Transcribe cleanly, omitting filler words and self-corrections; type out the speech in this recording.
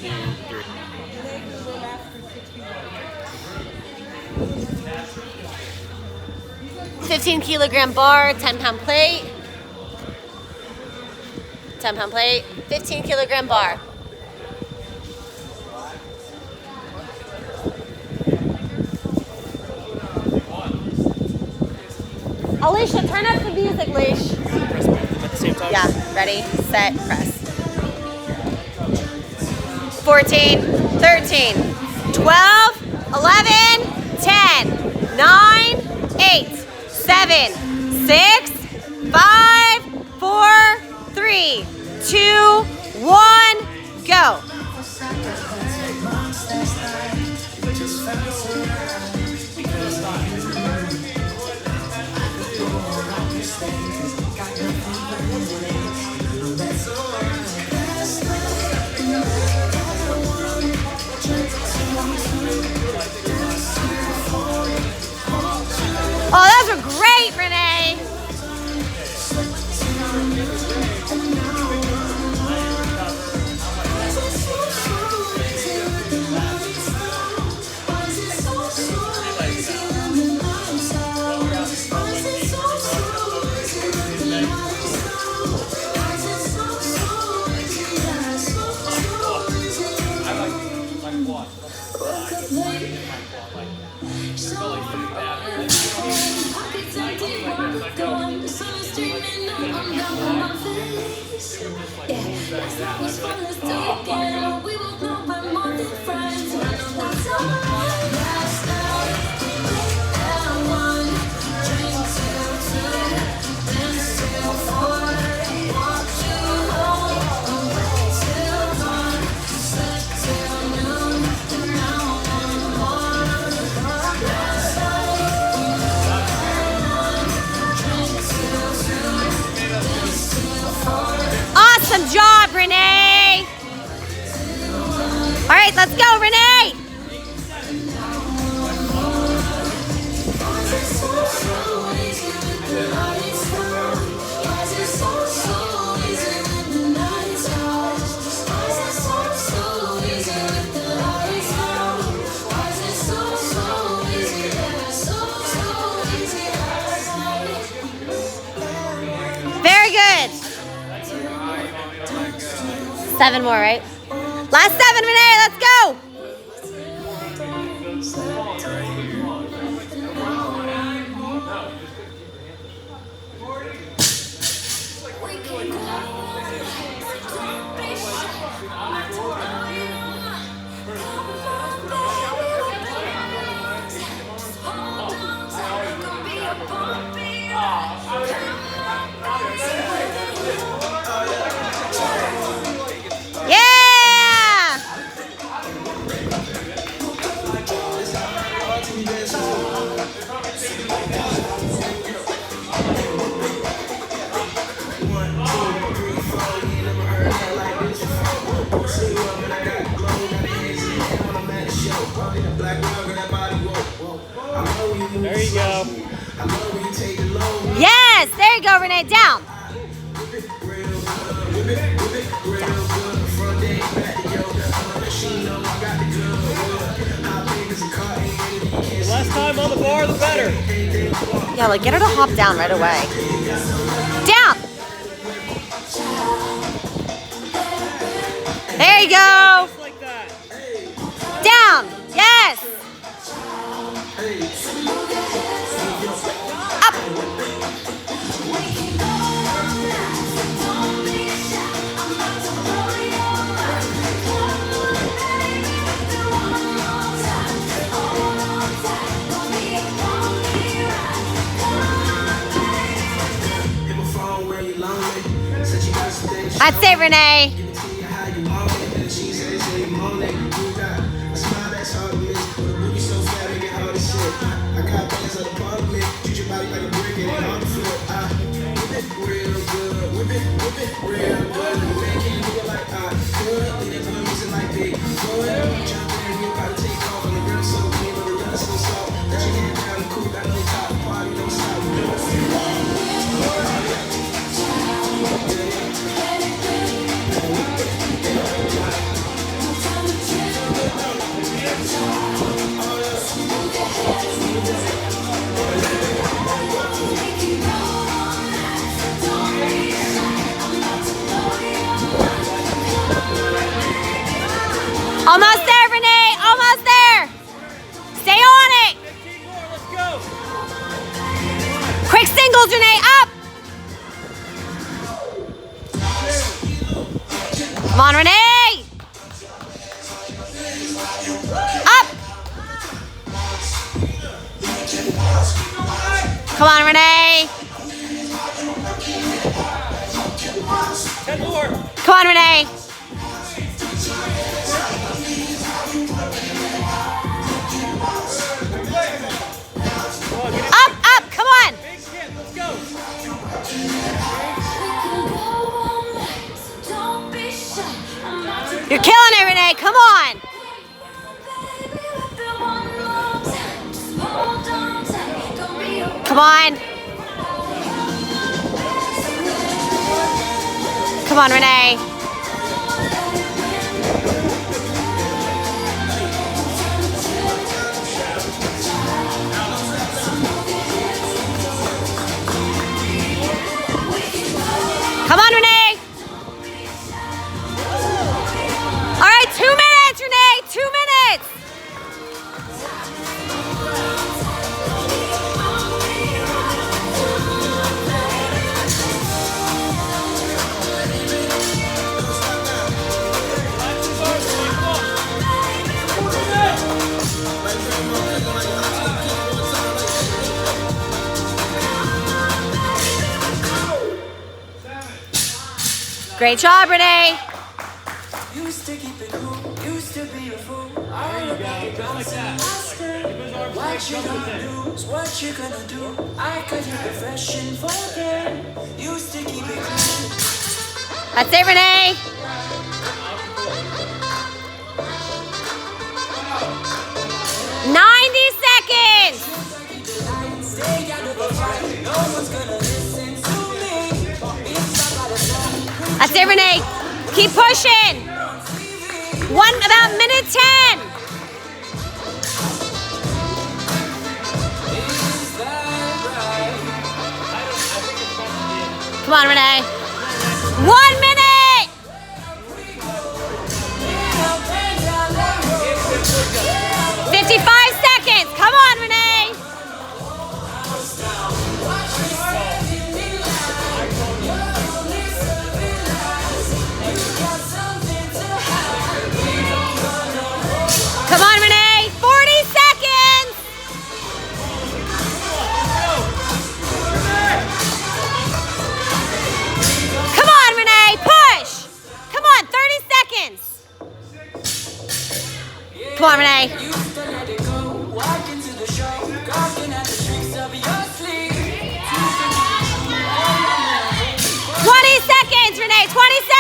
2, 3. 15-kilogram bar, 10-pound plate. 10-pound plate, 15-kilogram bar. Alicia, turn up the music, Leash. Press both at the same time? Yeah, ready, set, press. 14, 13, 12, 11, 10, 9, 8, 7, 6, 5, 4, 3, 2, 1, go. Oh, those were great, Renee. Awesome job, Renee. All right, let's go, Renee. Very good. 7 more, right? Last 7, Renee, let's go. Yeah! There you go. Yes, there you go, Renee, down. The less time on the bar, the better. Yeah, like get her to hop down right away. Down. There you go. Just like that. Down. Yes. Up. That's it, Renee. Almost there, Renee. Almost there. Stay on it. 15 more. Let's go. Quick singles, Renee. Up. Come on, Renee. Up. Come on, Renee. 10 more. Come on, Renee. Up, up, come on. Big hit. Let's go. You're killing it, Renee. Come on. Come on. Come on, Renee. Come on, Renee. All right, 2 minutes, Renee. 2 minutes. Great job, Renee. Used to keep it cool, used to be a fool. There you go. Just like that. Keep his arms What straight. you Jump gonna in. do? What you gonna do? I cut your profession for them. Used to keep it cool. That's it, Renee. 90 seconds. Stay out of the fight. No one's gonna listen to me. It's about a song. That's it, Renee. Keep pushing. About minute 10. Is that right? Come on, Renee. 1 minute. 55 seconds. Come on, Renee. Come on, Renee. 40 seconds. Come on, Renee. Push. Come on, 30 seconds. Come on, Renee. Used to let it go. Walk into the show. Gawking at the tricks of your sleeve. 20 seconds, Renee. 20 seconds.